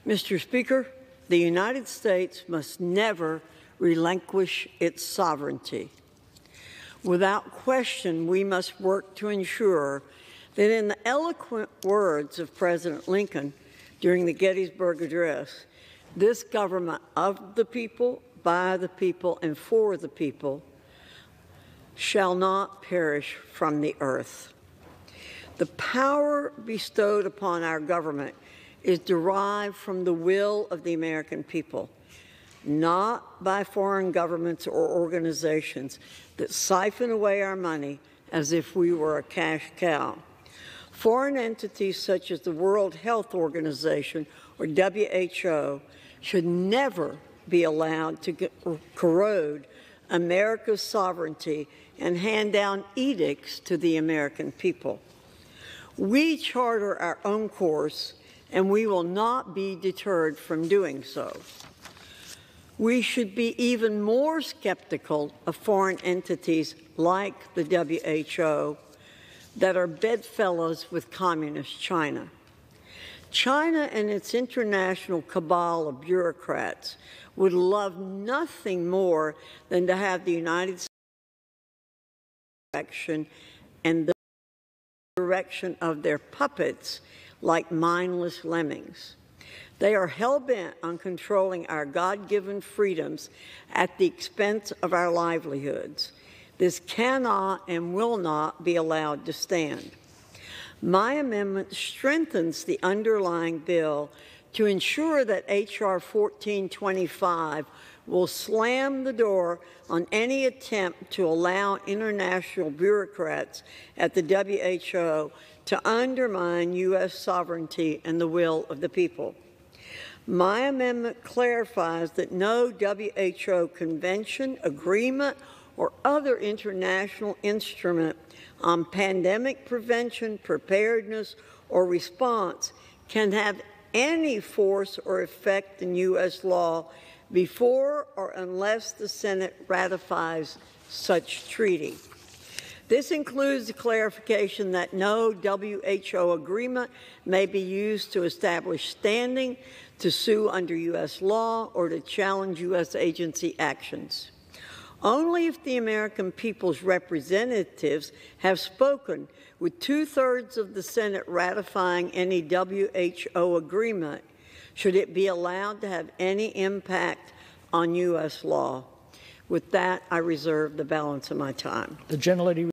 Mr. Speaker, the United States must never relinquish its sovereignty. Without question, we must work to ensure that, in the eloquent words of President Lincoln during the Gettysburg Address, this government of the people, by the people, and for the people shall not perish from the earth. The power bestowed upon our government is derived from the will of the American people, not by foreign governments or organizations that siphon away our money as if we were a cash cow. Foreign entities such as the World Health Organization, or WHO, should never be allowed to corrode America's sovereignty and hand down edicts to the American people. We charter our own course, and we will not be deterred from doing so. We should be even more skeptical of foreign entities like the WHO that are bedfellows with Communist China. China and its international cabal of bureaucrats would love nothing more than to have the United States direction and the direction of their puppets like mindless lemmings. They are hell-bent on controlling our God-given freedoms at the expense of our livelihoods. This cannot and will not be allowed to stand. My amendment strengthens the underlying bill to ensure that H.R. 1425 will slam the door on any attempt to allow international bureaucrats at the WHO to undermine U.S. sovereignty and the will of the people. My amendment clarifies that no WHO convention, agreement, or other international instrument on pandemic prevention, preparedness, or response can have any force or effect in U.S. law before or unless the Senate ratifies such treaty. This includes the clarification that no WHO agreement may be used to establish standing, to sue under U.S. law, or to challenge U.S. agency actions. Only if the American people's representatives have spoken, with 2/3 of the Senate ratifying any WHO agreement, should it be allowed to have any impact on U.S. law. With that, I reserve the balance of my time. The gentlelady